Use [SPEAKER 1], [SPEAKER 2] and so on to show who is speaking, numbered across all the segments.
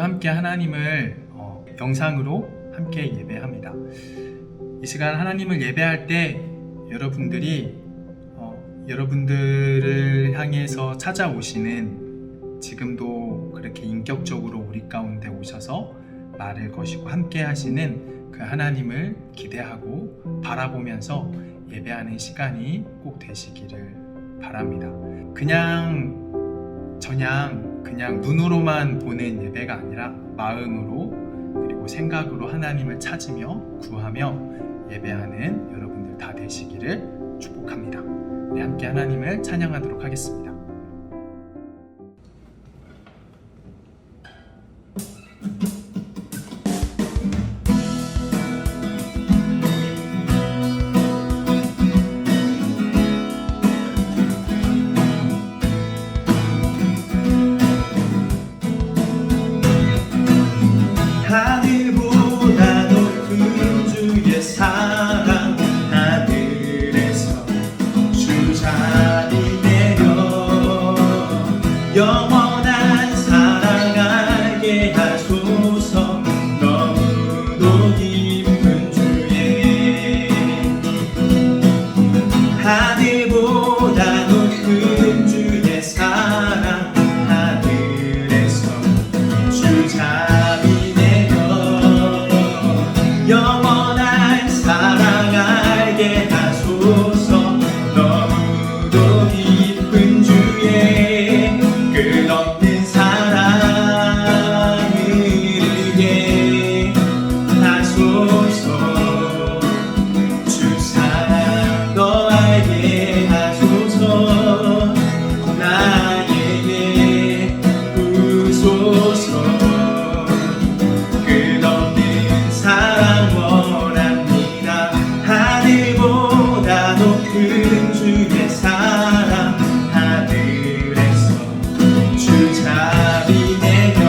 [SPEAKER 1] 오늘도 함께 하나님을 영상으로 함께 예배합니다. 이 시간 하나님을 예배할 때 여러분들이 여러분들을 향해서 찾아오시는, 지금도 그렇게 인격적으로 우리 가운데 오셔서 말을 거시고 함께 하시는 그 하나님을 기대하고 바라보면서 예배하는 시간이 꼭 되시기를 바랍니다. 그냥 눈으로만 보는 예배가 아니라 마음으로 그리고 생각으로 하나님을 찾으며 구하며 예배하는 여러분들 다 되시기를 축복합니다. 네, 함께 하나님을 찬양하도록 하겠습니다.
[SPEAKER 2] 하늘보다 높은 주의 사랑, 하늘에서 주 자리 내려 영원한 사랑 알게 하소서. 너무도 깊은 주의 하늘보다 높은 주의 사랑, 하늘에서 주 자리 영원한 사랑 알게 하소서. 너무도 깊은 주의 끝없는 사랑을 알게 하소서. 주 사랑 더 알게 하소서. 나에게 부소서. 끝없는 사랑 원합니다. 하늘보다 높은 주의 사랑, 하늘에서 주 자리 내려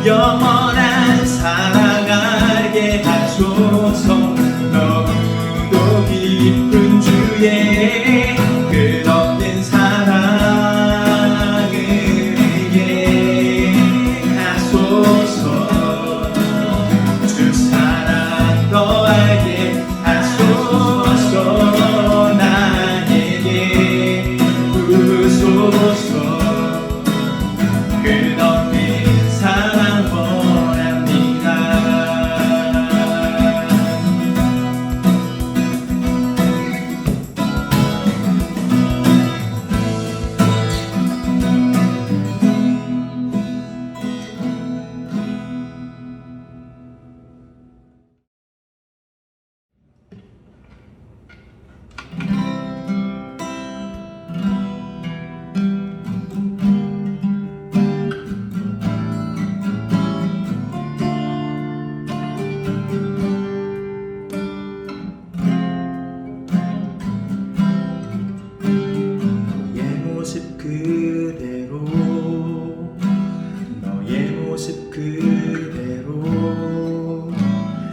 [SPEAKER 2] 영원한 사랑 알게 하소서. 너무도 깊은 주의 끝없는 사랑을 알게 하소서. 주 사랑 더 알게 하소서. 나에게 부소서. 끝없는 사랑 원합니다. 너의 모습 그대로, 너의 모습 그대로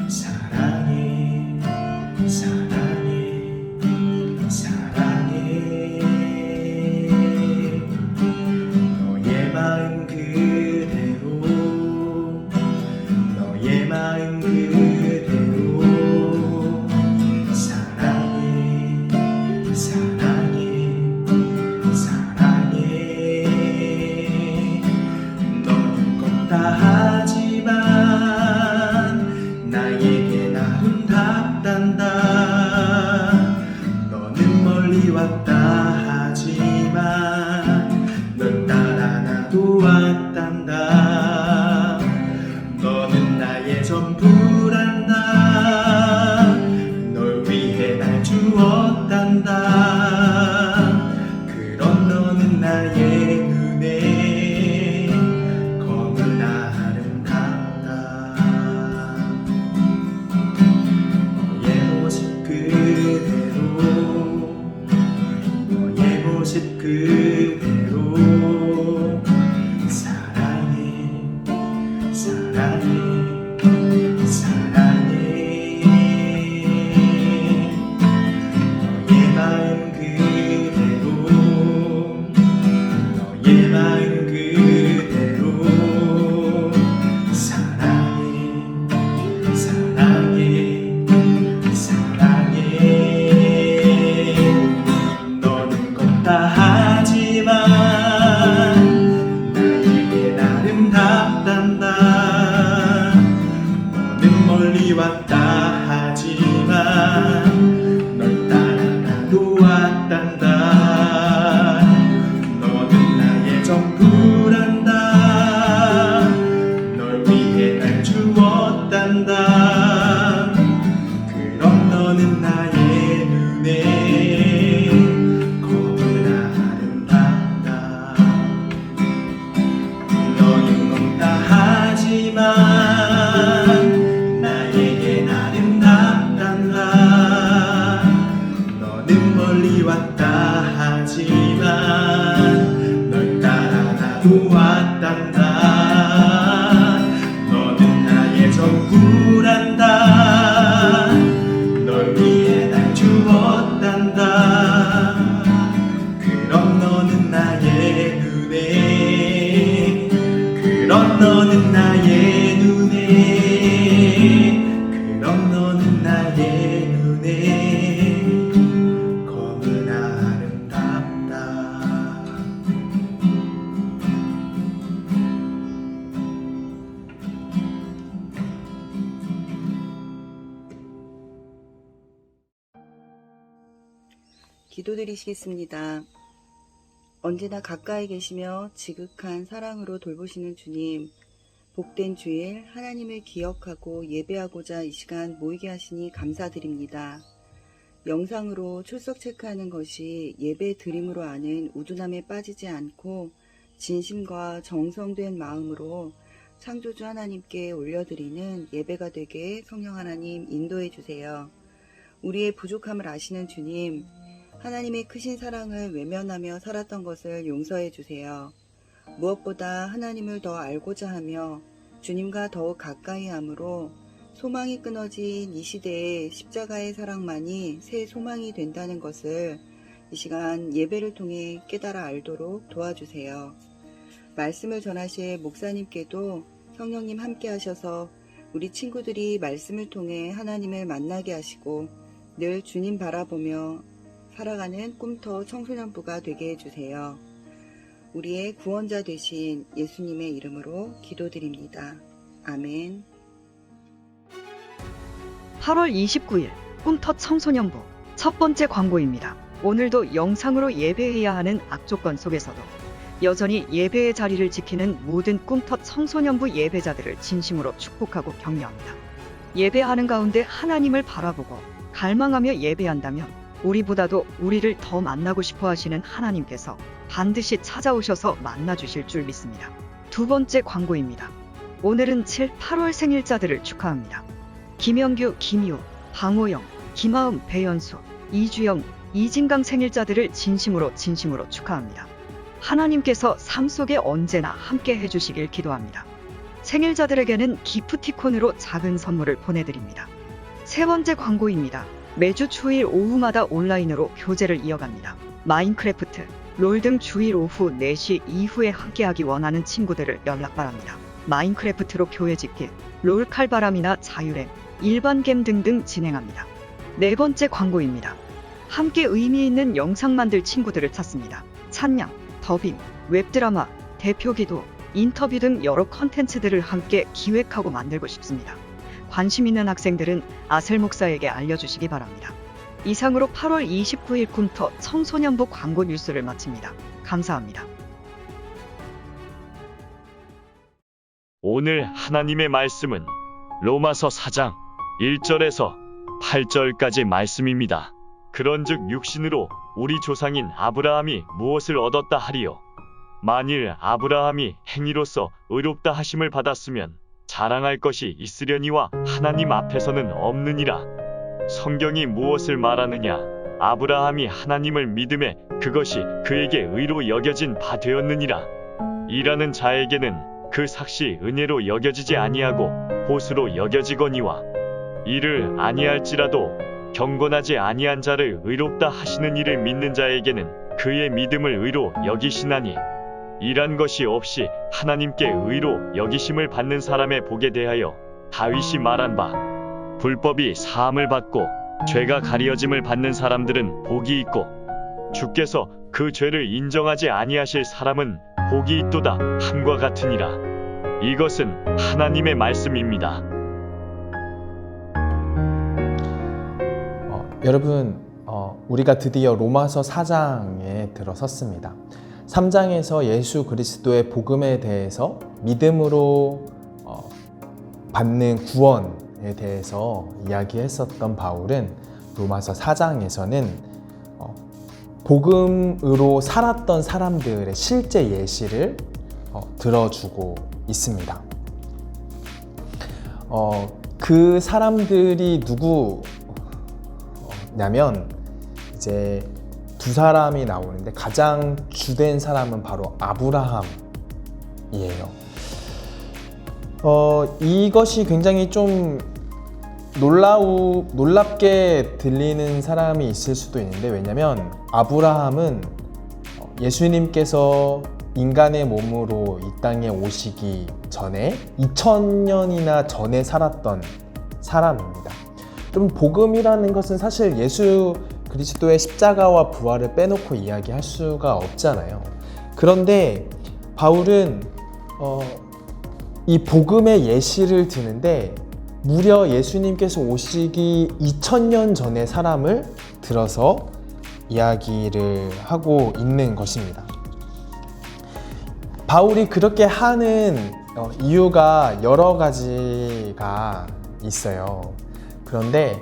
[SPEAKER 2] 사랑해, 사랑해, 사랑해. 너의 마음 그대로, 너의 마음 그대로 사랑해, 사랑해, 사랑해. 너는 걷다 하지만 나에게 아름답단다. 너는 멀리 왔다 하지만 널 따라 나도 왔단다. 너는 나의 전부란다. 널 위해 날 주었단다. 그런 너는 나의 눈에 검은 아름답다. 너의 모습 그대로, 멀리 왔다 하지만 널 따라 나도 왔단다. 너는 나의 전부란다. 널 위해 날 주었단다. 그럼 너는 나의 눈에 너무나 아름답다. 너는 없다 하지만 나에겐 아름답단다. 너는 멀리 왔다 하지만 널 따라 나도 왔단다. 너는 나의 전부란다. 널 위해 날 주었단다. 그럼 너는 나의 눈에 그럼 너는 나의 눈에 그럼 너는 나의 눈에 너무나 아름답다.
[SPEAKER 3] 기도드리시겠습니다. 언제나 가까이 계시며 지극한 사랑으로 돌보시는 주님, 복된 주일 하나님을 기억하고 예배하고자 이 시간 모이게 하시니 감사드립니다. 영상으로 출석 체크하는 것이 예배 드림으로 아는 우둔함에 빠지지 않고 진심과 정성된 마음으로 창조주 하나님께 올려드리는 예배가 되게 성령 하나님 인도해 주세요. 우리의 부족함을 아시는 주님, 하나님의 크신 사랑을 외면하며 살았던 것을 용서해 주세요. 무엇보다 하나님을 더 알고자 하며 주님과 더욱 가까이 함으로 소망이 끊어진 이 시대에 십자가의 사랑만이 새 소망이 된다는 것을 이 시간 예배를 통해 깨달아 알도록 도와주세요. 말씀을 전하실 목사님께도 성령님 함께 하셔서 우리 친구들이 말씀을 통해 하나님을 만나게 하시고 늘 주님 바라보며 살아가는 꿈터 청소년부가 되게 해주세요. 우리의 구원자 되신 예수님의 이름으로 기도드립니다. 아멘.
[SPEAKER 4] 8월 29일 꿈터 청소년부 첫 번째 광고입니다. 오늘도 영상으로 예배해야 하는 악조건 속에서도 여전히 예배의 자리를 지키는 모든 꿈터 청소년부 예배자들을 진심으로 축복하고 격려합니다. 예배하는 가운데 하나님을 바라보고 갈망하며 예배한다면 우리보다도 우리를 더 만나고 싶어 하시는 하나님께서 반드시 찾아오셔서 만나주실 줄 믿습니다. 두 번째 광고입니다. 오늘은 7, 8월 생일자들을 축하합니다. 김영규, 김희호, 방호영, 김하음, 배연수, 이주영, 이진강 생일자들을 진심으로 축하합니다. 하나님께서 삶 속에 언제나 함께 해주시길 기도합니다. 생일자들에게는 기프티콘으로 작은 선물을 보내드립니다. 세 번째 광고입니다. 매주 주일 오후마다 온라인으로 교제를 이어갑니다. 마인크래프트, 롤 등 주일 오후 4시 이후에 함께하기 원하는 친구들을 연락 바랍니다. 마인크래프트로 교회 집필, 롤 칼바람이나 자유램, 일반 겜 등등 진행합니다. 네 번째 광고입니다. 함께 의미 있는 영상 만들 친구들을 찾습니다. 찬양, 더빙, 웹드라마, 대표기도, 인터뷰 등 여러 컨텐츠들을 함께 기획하고 만들고 싶습니다. 관심 있는 학생들은 아셀 목사에게 알려주시기 바랍니다. 이상으로 8월 29일 꿈터 청소년부 광고 뉴스를 마칩니다. 감사합니다.
[SPEAKER 5] 오늘 하나님의 말씀은 로마서 4장 1절에서 8절까지 말씀입니다. 그런즉 육신으로 우리 조상인 아브라함이 무엇을 얻었다 하리요? 만일 아브라함이 행위로서 의롭다 하심을 받았으면 자랑할 것이 있으려니와 하나님 앞에서는 없느니라. 성경이 무엇을 말하느냐? 아브라함이 하나님을 믿음에 그것이 그에게 의로 여겨진 바 되었느니라. 이라는 자에게는 그 삭시 은혜로 여겨지지 아니하고 보수로 여겨지거니와 이를 아니할지라도 경건하지 아니한 자를 의롭다 하시는 이를 믿는 자에게는 그의 믿음을 의로 여기시나니 이란 것이 없이 하나님께 의로 여기심을 받는 사람의 복에 대하여 다윗이 말한 바 불법이 사함을 받고 죄가 가리어짐을 받는 사람들은 복이 있고 주께서 그 죄를 인정하지 아니하실 사람은 복이 있도다 함과 같으니라. 이것은 하나님의 말씀입니다.
[SPEAKER 2] 여러분, 우리가 드디어 로마서 4장에 들어섰습니다. 3장에서 예수 그리스도의 복음에 대해서 믿음으로 받는 구원에 대해서 이야기했었던 바울은 로마서 4장에서는 복음으로 살았던 사람들의 실제 예시를 들어주고 있습니다. 그 사람들이 누구냐면 이제 두 사람이 나오는데 가장 주된 사람은 바로 아브라함이에요. 이것이 굉장히 좀 놀랍게 들리는 사람이 있을 수도 있는데, 왜냐면 아브라함은 예수님께서 인간의 몸으로 이 땅에 오시기 전에 2000년이나 전에 살았던 사람입니다. 그럼 복음이라는 것은 사실 예수 그리스도의 십자가와 부활을 빼놓고 이야기할 수가 없잖아요. 그런데 바울은 이 복음의 예시를 드는데 무려 예수님께서 오시기 2000년 전의 사람을 들어서 이야기를 하고 있는 것입니다. 바울이 그렇게 하는 이유가 여러 가지가 있어요. 그런데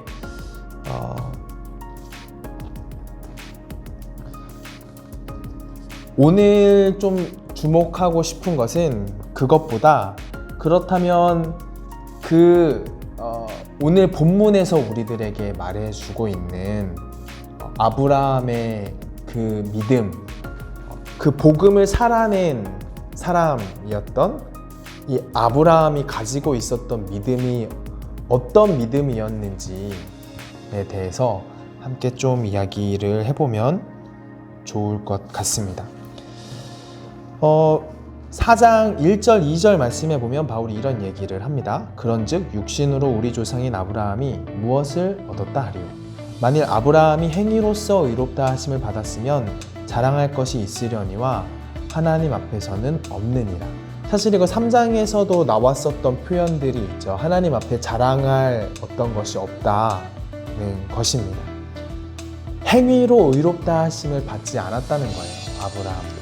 [SPEAKER 2] 오늘 좀 주목하고 싶은 것은 그것보다, 그렇다면 오늘 본문에서 우리들에게 말해주고 있는 아브라함의 그 믿음, 그 복음을 살아낸 사람이었던 이 아브라함이 가지고 있었던 믿음이 어떤 믿음이었는지에 대해서 함께 좀 이야기를 해보면 좋을 것 같습니다. 4장 1절 2절 말씀에 보면 바울이 이런 얘기를 합니다. 그런즉 육신으로 우리 조상인 아브라함이 무엇을 얻었다 하리요? 만일 아브라함이 행위로서 의롭다 하심을 받았으면 자랑할 것이 있으려니와 하나님 앞에서는 없느니라. 사실 이거 3장에서도 나왔었던 표현들이 있죠. 하나님 앞에 자랑할 어떤 것이 없다는 것입니다. 행위로 의롭다 하심을 받지 않았다는 거예요, 아브라함도.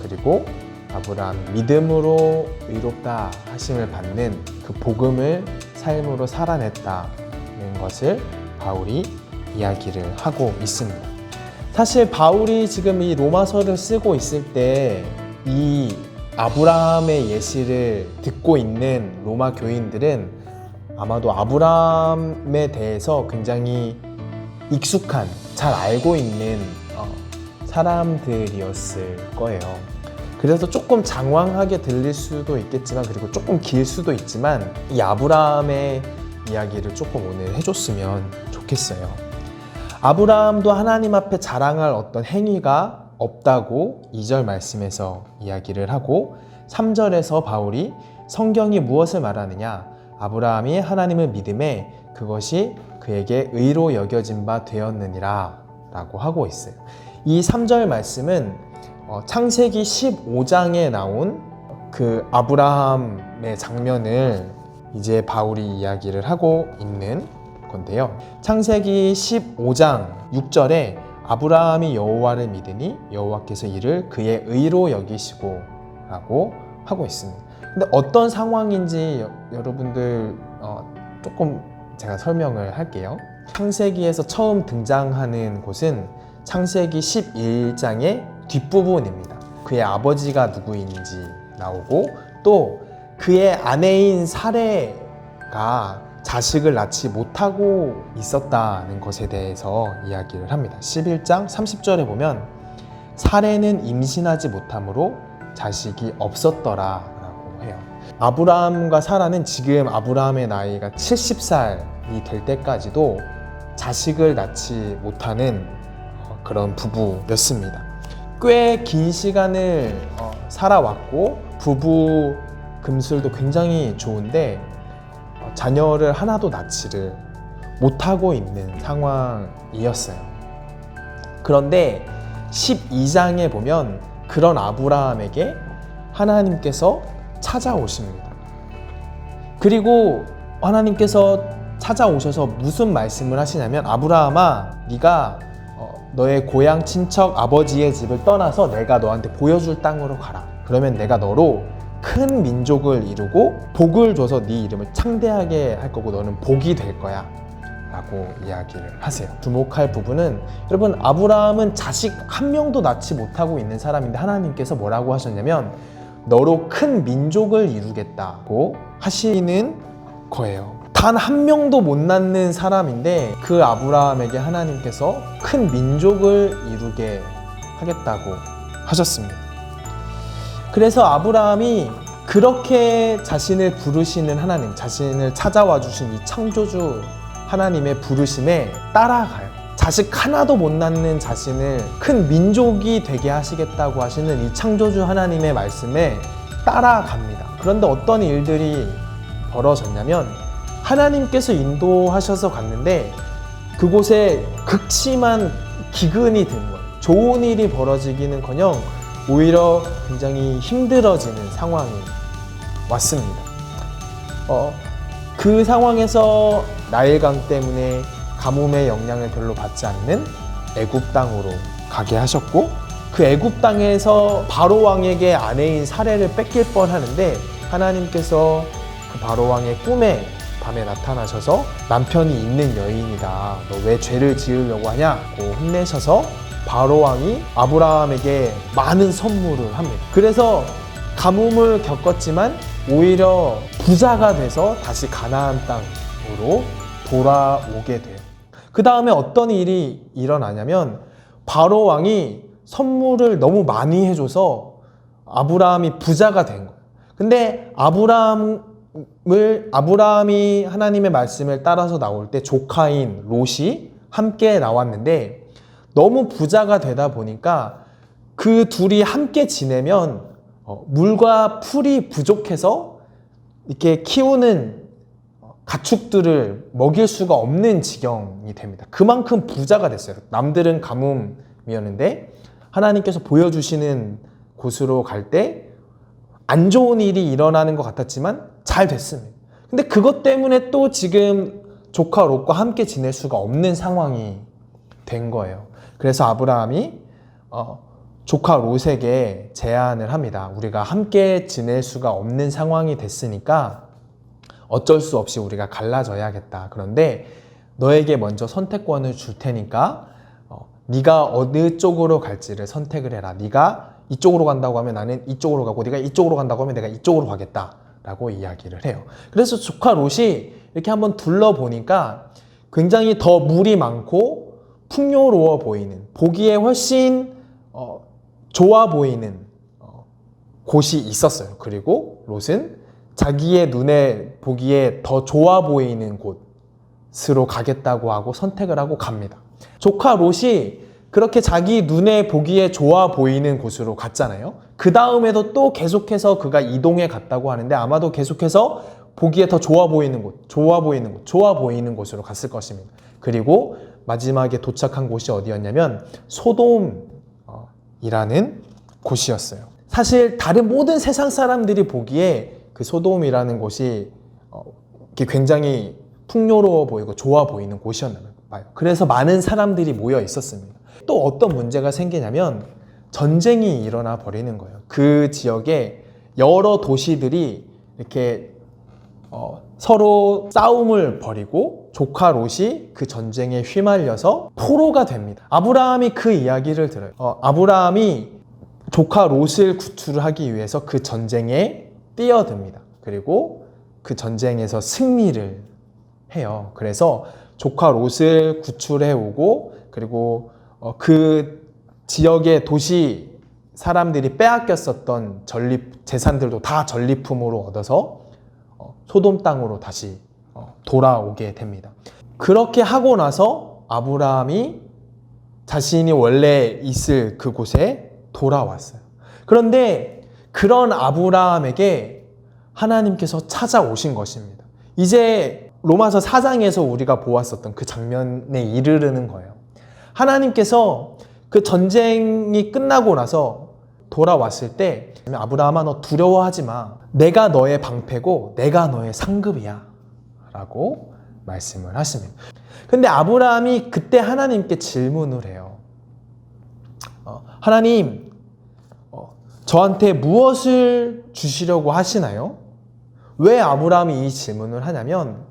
[SPEAKER 2] 그리고 아브라함 믿음으로 의롭다 하심을 받는 그 복음을 삶으로 살아냈다는 것을 바울이 이야기를 하고 있습니다. 사실 바울이 지금 이 로마서를 쓰고 있을 때 이 아브라함의 예시를 듣고 있는 로마 교인들은 아마도 아브라함에 대해서 굉장히 익숙한, 잘 알고 있는 사람들이었을 거예요. 그래서 조금 장황하게 들릴 수도 있겠지만, 그리고 조금 길 수도 있지만, 이 아브라함의 이야기를 조금 오늘 해줬으면 좋겠어요. 아브라함도 하나님 앞에 자랑할 어떤 행위가 없다고 2절 말씀에서 이야기를 하고, 3절에서 바울이 성경이 무엇을 말하느냐? 아브라함이 하나님을 믿음에 그것이 그에게 의로 여겨진 바 되었느니라 라고 하고 있어요. 이 3절 말씀은 창세기 15장에 나온 그 아브라함의 장면을 이제 바울이 이야기를 하고 있는 건데요. 창세기 15장 6절에 아브라함이 여호와를 믿으니 여호와께서 이를 그의 의로 여기시고 라고 하고 있습니다. 근데 어떤 상황인지 여러분들 조금 제가 설명을 할게요. 창세기에서 처음 등장하는 곳은 창세기 11장의 뒷부분입니다. 그의 아버지가 누구인지 나오고, 또 그의 아내인 사레가 자식을 낳지 못하고 있었다는 것에 대해서 이야기를 합니다. 11장 30절에 보면 사레는 임신하지 못함으로 자식이 없었더라 라고 해요. 아브라함과 사라는 지금 아브라함의 나이가 70살이 될 때까지도 자식을 낳지 못하는 그런 부부였습니다. 꽤 긴 시간을 살아왔고 부부 금술도 굉장히 좋은데 자녀를 하나도 낳지를 못하고 있는 상황이었어요. 그런데 12장에 보면 그런 아브라함에게 하나님께서 찾아오십니다. 그리고 하나님께서 찾아오셔서 무슨 말씀을 하시냐면, 아브라함아, 네가 너의 고향 친척 아버지의 집을 떠나서 내가 너한테 보여줄 땅으로 가라. 그러면 내가 너로 큰 민족을 이루고 복을 줘서 네 이름을 창대하게 할 거고 너는 복이 될 거야 라고 이야기를 하세요. 주목할 부분은, 여러분, 아브라함은 자식 한 명도 낳지 못하고 있는 사람인데 하나님께서 뭐라고 하셨냐면 너로 큰 민족을 이루겠다고 하시는 거예요. 단 한 명도 못 낳는 사람인데 그 아브라함에게 하나님께서 큰 민족을 이루게 하겠다고 하셨습니다. 그래서 아브라함이 그렇게 자신을 부르시는 하나님, 자신을 찾아와 주신 이 창조주 하나님의 부르심에 따라가요. 자식 하나도 못 낳는 자신을 큰 민족이 되게 하시겠다고 하시는 이 창조주 하나님의 말씀에 따라갑니다. 그런데 어떤 일들이 벌어졌냐면, 하나님께서 인도하셔서 갔는데 그곳에 극심한 기근이 든 거예요. 좋은 일이 벌어지기는커녕 오히려 굉장히 힘들어지는 상황이 왔습니다. 그 상황에서 나일강 때문에 가뭄의 영향을 별로 받지 않는 애굽 땅으로 가게 하셨고, 그 애굽 땅에서 바로 왕에게 아내인 사례를 뺏길 뻔하는데 하나님께서 그 바로 왕의 꿈에 밤에 나타나셔서 남편이 있는 여인이다, 너 왜 죄를 지으려고 하냐고 혼내셔서 바로 왕이 아브라함에게 많은 선물을 합니다. 그래서 가뭄을 겪었지만 오히려 부자가 돼서 다시 가나안 땅으로 돌아오게 돼요. 그 다음에 어떤 일이 일어나냐면, 바로 왕이 선물을 너무 많이 해줘서 아브라함이 부자가 된 거예요. 근데 아브라함이 하나님의 말씀을 따라서 나올 때 조카인 롯이 함께 나왔는데, 너무 부자가 되다 보니까 그 둘이 함께 지내면 물과 풀이 부족해서 이렇게 키우는 가축들을 먹일 수가 없는 지경이 됩니다. 그만큼 부자가 됐어요. 남들은 가뭄이었는데 하나님께서 보여주시는 곳으로 갈 때 안 좋은 일이 일어나는 것 같았지만 잘 됐습니다. 근데 그것 때문에 또 지금 조카 롯과 함께 지낼 수가 없는 상황이 된 거예요. 그래서 아브라함이 조카 롯에게 제안을 합니다. 우리가 함께 지낼 수가 없는 상황이 됐으니까 어쩔 수 없이 우리가 갈라져야겠다. 그런데 너에게 먼저 선택권을 줄 테니까 네가 어느 쪽으로 갈지를 선택을 해라. 네가 이쪽으로 간다고 하면 나는 이쪽으로 가고, 네가 이쪽으로 간다고 하면 내가 이쪽으로 가겠다 라고 이야기를 해요. 그래서 조카 롯이 이렇게 한번 둘러보니까 굉장히 더 물이 많고 풍요로워 보이는, 보기에 훨씬 좋아 보이는 곳이 있었어요. 그리고 롯은 자기의 눈에 보기에 더 좋아 보이는 곳으로 가겠다고 하고 선택을 하고 갑니다. 조카 롯이 그렇게 자기 눈에 보기에 좋아 보이는 곳으로 갔잖아요. 그 다음에도 또 계속해서 그가 이동해 갔다고 하는데 아마도 계속해서 보기에 더 좋아 보이는 곳, 좋아 보이는 곳으로 갔을 것입니다. 그리고 마지막에 도착한 곳이 어디였냐면 소돔이라는 곳이었어요. 사실 다른 모든 세상 사람들이 보기에 그 소돔이라는 곳이 굉장히 풍요로워 보이고 좋아 보이는 곳이었나 봐요. 그래서 많은 사람들이 모여 있었습니다. 또 어떤 문제가 생기냐면 전쟁이 일어나 버리는 거예요. 그 지역에 여러 도시들이 이렇게 서로 싸움을 벌이고 조카 롯이 그 전쟁에 휘말려서 포로가 됩니다. 아브라함이 그 이야기를 들어요. 아브라함이 조카 롯을 구출하기 위해서 그 전쟁에 뛰어듭니다. 그리고 그 전쟁에서 승리를 해요. 그래서 조카 롯을 구출해 오고, 그리고 그 지역의 도시 사람들이 빼앗겼었던 재산들도 다 전리품으로 얻어서 소돔 땅으로 다시 돌아오게 됩니다. 그렇게 하고 나서 아브라함이 자신이 원래 있을 그곳에 돌아왔어요. 그런데 그런 아브라함에게 하나님께서 찾아오신 것입니다. 이제 로마서 4장에서 우리가 보았었던 그 장면에 이르르는 거예요. 하나님께서 그 전쟁이 끝나고 나서 돌아왔을 때, 아브라함아, 너 두려워하지 마. 내가 너의 방패고 내가 너의 상급이야 라고 말씀을 하십니다. 근데 아브라함이 그때 하나님께 질문을 해요. 하나님, 저한테 무엇을 주시려고 하시나요? 왜 아브라함이 이 질문을 하냐면,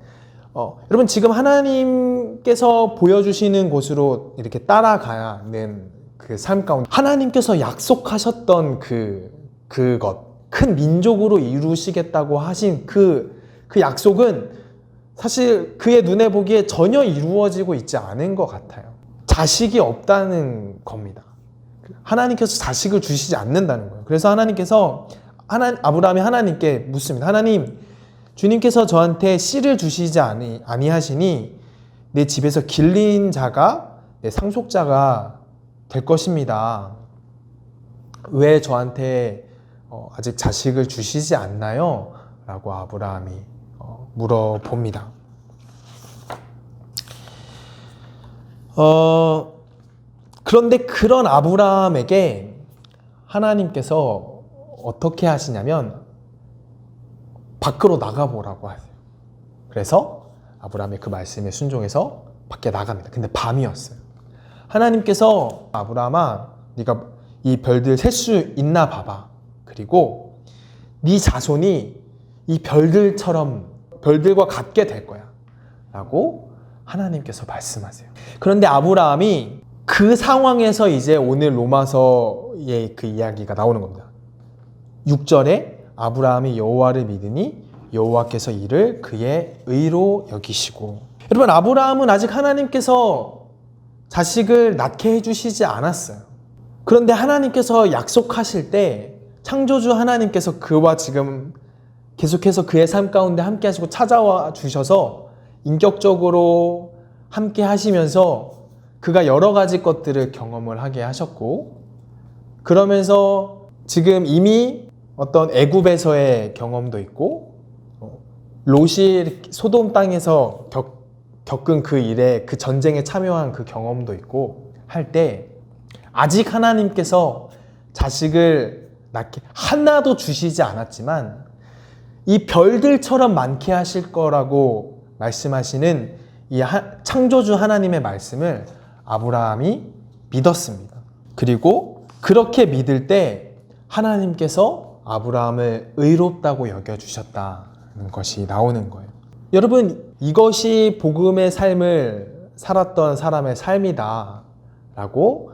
[SPEAKER 2] 여러분 지금 하나님께서 보여주시는 곳으로 이렇게 따라가는 그 삶 가운데 하나님께서 약속하셨던 그것, 큰 민족으로 이루시겠다고 하신 그 약속은 사실 그의 눈에 보기에 전혀 이루어지고 있지 않은 것 같아요. 자식이 없다는 겁니다. 하나님께서 자식을 주시지 않는다는 거예요. 그래서 하나님께서 아브라함이 하나님께 묻습니다. 하나님, 주님께서 저한테 씨를 주시지 아니하시니 내 집에서 길린 자가 내 상속자가 될 것입니다. 왜 저한테 아직 자식을 주시지 않나요? 라고 아브라함이 물어봅니다. 그런데 그런 아브라함에게 하나님께서 어떻게 하시냐면 밖으로 나가보라고 하세요. 그래서 아브라함의 그 말씀에 순종해서 밖에 나갑니다. 근데 밤이었어요. 하나님께서 아브라함아, 네가 이 별들 셀 수 있나 봐봐. 그리고 네 자손이 이 별들과 같게 될 거야. 라고 하나님께서 말씀하세요. 그런데 아브라함이 그 상황에서 이제 오늘 로마서의 그 이야기가 나오는 겁니다. 6절에 아브라함이 여호와를 믿으니 여호와께서 이를 그의 의로 여기시고. 여러분, 아브라함은 아직 하나님께서 자식을 낳게 해주시지 않았어요. 그런데 하나님께서 약속하실 때 창조주 하나님께서 그와 지금 계속해서 그의 삶 가운데 함께 하시고 찾아와 주셔서 인격적으로 함께 하시면서 그가 여러 가지 것들을 경험을 하게 하셨고, 그러면서 지금 이미 어떤 애굽에서의 경험도 있고, 롯이 소돔 땅에서 겪은 그 일에, 그 전쟁에 참여한 그 경험도 있고 할 때 아직 하나님께서 자식을 낳게 하나도 주시지 않았지만 이 별들처럼 많게 하실 거라고 말씀하시는 이 창조주 하나님의 말씀을 아브라함이 믿었습니다. 그리고 그렇게 믿을 때 하나님께서 아브라함을 의롭다고 여겨주셨다는 것이 나오는 거예요. 여러분, 이것이 복음의 삶을 살았던 사람의 삶이다 라고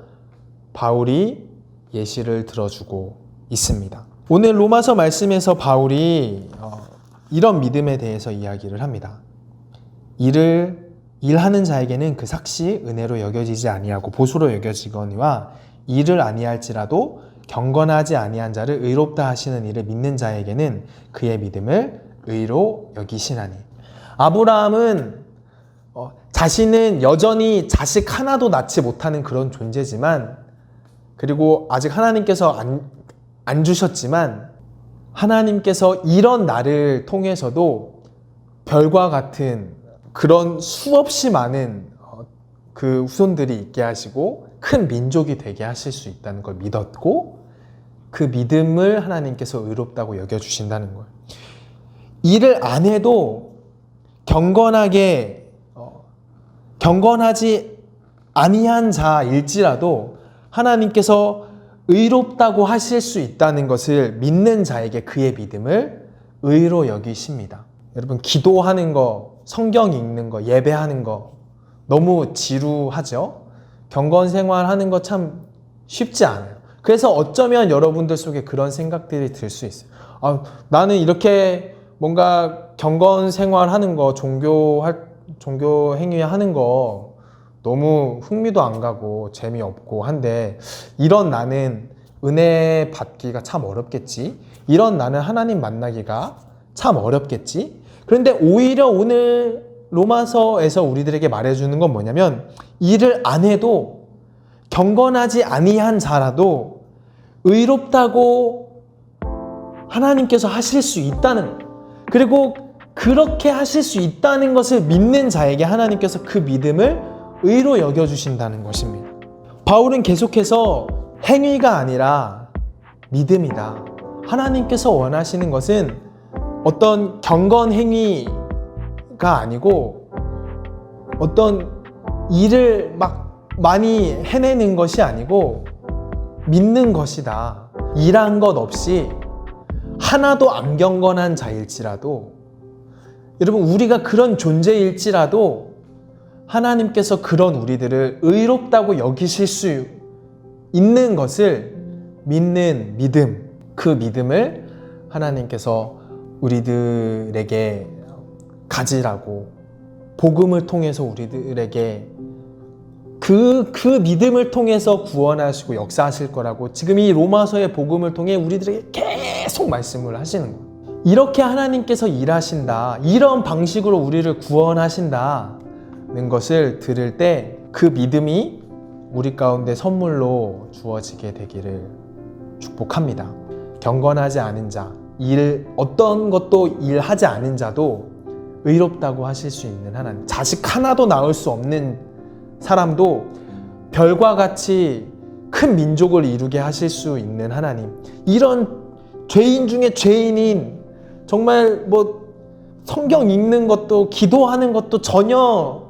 [SPEAKER 2] 바울이 예시를 들어주고 있습니다. 오늘 로마서 말씀에서 바울이 이런 믿음에 대해서 이야기를 합니다. 일하는 자에게는 그 삭시 은혜로 여겨지지 아니하고 보수로 여겨지거니와 일을 아니할지라도 경건하지 아니한 자를 의롭다 하시는 이를 믿는 자에게는 그의 믿음을 의로 여기시나니. 아브라함은 자신은 여전히 자식 하나도 낳지 못하는 그런 존재지만, 그리고 아직 하나님께서 안 주셨지만 하나님께서 이런 나를 통해서도 별과 같은 그런 수없이 많은 그 후손들이 있게 하시고 큰 민족이 되게 하실 수 있다는 걸 믿었고, 그 믿음을 하나님께서 의롭다고 여겨주신다는 거예요. 일을 안 해도 경건하지 아니한 자일지라도 하나님께서 의롭다고 하실 수 있다는 것을 믿는 자에게 그의 믿음을 의로 여기십니다. 여러분, 기도하는 거, 성경 읽는 거, 예배하는 거 너무 지루하죠? 경건 생활하는 거 참 쉽지 않아요. 그래서 어쩌면 여러분들 속에 그런 생각들이 들 수 있어요. 나는 이렇게 뭔가 경건 생활하는 거, 종교 행위 하는 거 너무 흥미도 안 가고 재미없고 한데, 이런 나는 은혜 받기가 참 어렵겠지? 이런 나는 하나님 만나기가 참 어렵겠지? 그런데 오히려 오늘 로마서에서 우리들에게 말해주는 건 뭐냐면, 일을 안 해도 경건하지 아니한 자라도 의롭다고 하나님께서 하실 수 있다는 거예요. 그리고 그렇게 하실 수 있다는 것을 믿는 자에게 하나님께서 그 믿음을 의로 여겨주신다는 것입니다. 바울은 계속해서 행위가 아니라 믿음이다. 하나님께서 원하시는 것은 어떤 경건 행위가 아니고 어떤 일을 막 많이 해내는 것이 아니고 믿는 것이다. 일한 것 없이 하나도 안 경건한 자일지라도, 여러분, 우리가 그런 존재일지라도 하나님께서 그런 우리들을 의롭다고 여기실 수 있는 것을 믿는 믿음, 그 믿음을 하나님께서 우리들에게 가지라고, 복음을 통해서 우리들에게 그 믿음을 통해서 구원하시고 역사하실 거라고 지금 이 로마서의 복음을 통해 우리들에게 계속 말씀을 하시는 거예요. 이렇게 하나님께서 일하신다, 이런 방식으로 우리를 구원하신다는 것을 들을 때 그 믿음이 우리 가운데 선물로 주어지게 되기를 축복합니다. 경건하지 않은 자, 어떤 것도 일하지 않은 자도 의롭다고 하실 수 있는 하나님, 자식 하나도 낳을 수 없는 사람도 별과 같이 큰 민족을 이루게 하실 수 있는 하나님, 이런 죄인 중에 죄인인, 정말 성경 읽는 것도 기도하는 것도 전혀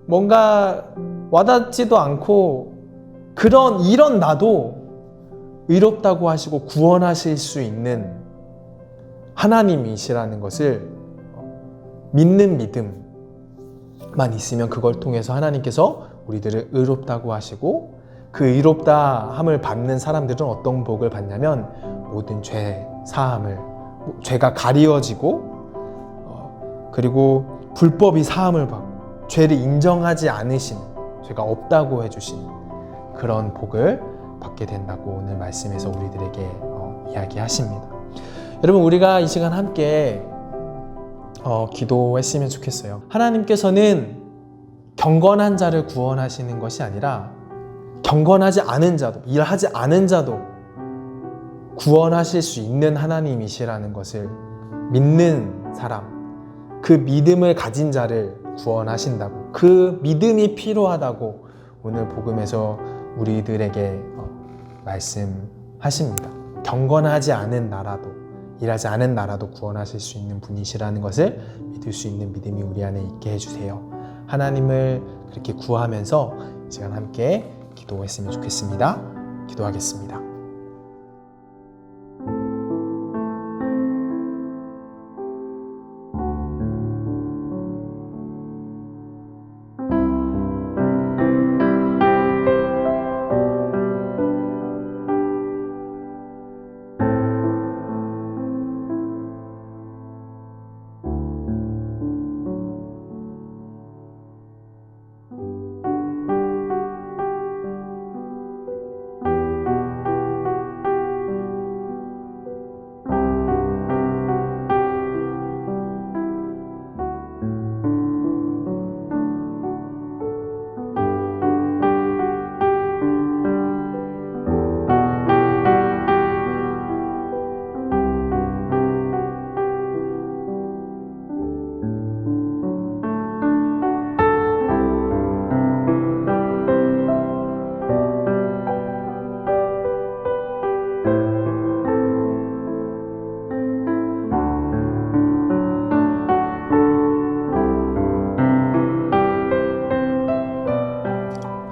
[SPEAKER 2] 뭔가 와닿지도 않고 이런 나도 의롭다고 하시고 구원하실 수 있는 하나님이시라는 것을 믿는 믿음만 있으면 그걸 통해서 하나님께서 우리들을 의롭다고 하시고, 그 의롭다함을 받는 사람들은 어떤 복을 받냐면 모든 죄 사함을, 죄가 가리워지고 그리고 불법이 사함을 받고 죄를 인정하지 않으신, 죄가 없다고 해주신 그런 복을 받게 된다고 오늘 말씀에서 우리들에게 이야기하십니다. 여러분, 우리가 이 시간 함께 기도했으면 좋겠어요. 하나님께서는 경건한 자를 구원하시는 것이 아니라 경건하지 않은 자도, 일하지 않은 자도 구원하실 수 있는 하나님이시라는 것을 믿는 사람, 그 믿음을 가진 자를 구원하신다고, 그 믿음이 필요하다고 오늘 복음에서 우리들에게 말씀하십니다. 경건하지 않은 나라도, 일하지 않은 나라도 구원하실 수 있는 분이시라는 것을 믿을 수 있는 믿음이 우리 안에 있게 해주세요. 하나님을 그렇게 구하면서 이 시간 함께 기도했으면 좋겠습니다. 기도하겠습니다.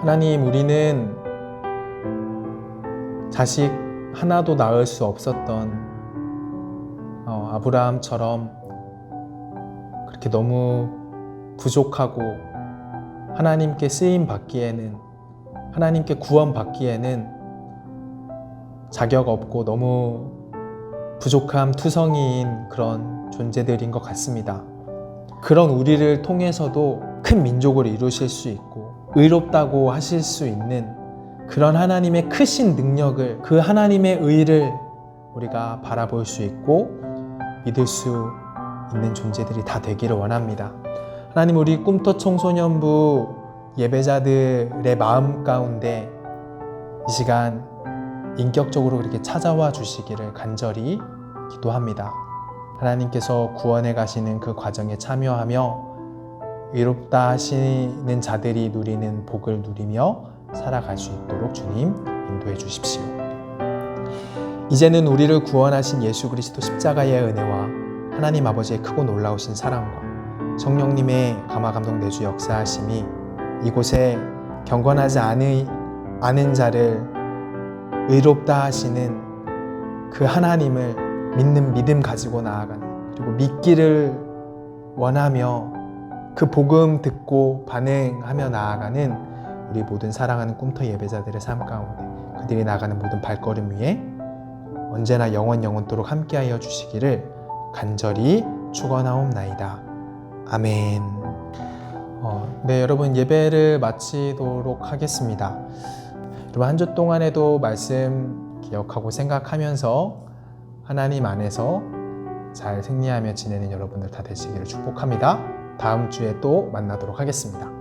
[SPEAKER 2] 하나님, 우리는 자식 하나도 낳을 수 없었던 아브라함처럼 그렇게 너무 부족하고 하나님께 쓰임 받기에는, 하나님께 구원 받기에는 자격 없고 너무 부족함 투성이인 그런 존재들인 것 같습니다. 그런 우리를 통해서도 큰 민족을 이루실 수 있고 의롭다고 하실 수 있는 그런 하나님의 크신 능력을, 그 하나님의 의를 우리가 바라볼 수 있고 믿을 수 있는 존재들이 다 되기를 원합니다. 하나님, 우리 꿈터 청소년부 예배자들의 마음 가운데 이 시간 인격적으로 그렇게 찾아와 주시기를 간절히 기도합니다. 하나님께서 구원해 가시는 그 과정에 참여하며 의롭다 하시는 자들이 누리는 복을 누리며 살아갈 수 있도록 주님 인도해 주십시오. 이제는 우리를 구원하신 예수 그리스도 십자가의 은혜와 하나님 아버지의 크고 놀라우신 사랑과 성령님의 감화 감동 내주 역사하심이 이곳에 경건하지 않은 자를 의롭다 하시는 그 하나님을 믿는 믿음 가지고 나아가는, 그리고 믿기를 원하며 그 복음 듣고 반응하며 나아가는 우리 모든 사랑하는 꿈터 예배자들의 삶 가운데 그들이 나가는 모든 발걸음 위에 언제나 영원토록 함께하여 주시기를 간절히 축원하옵나이다. 아멘. 네, 여러분 예배를 마치도록 하겠습니다. 여러분 한 주 동안에도 말씀 기억하고 생각하면서 하나님 안에서 잘 승리하며 지내는 여러분들 다 되시기를 축복합니다. 다음 주에 또 만나도록 하겠습니다.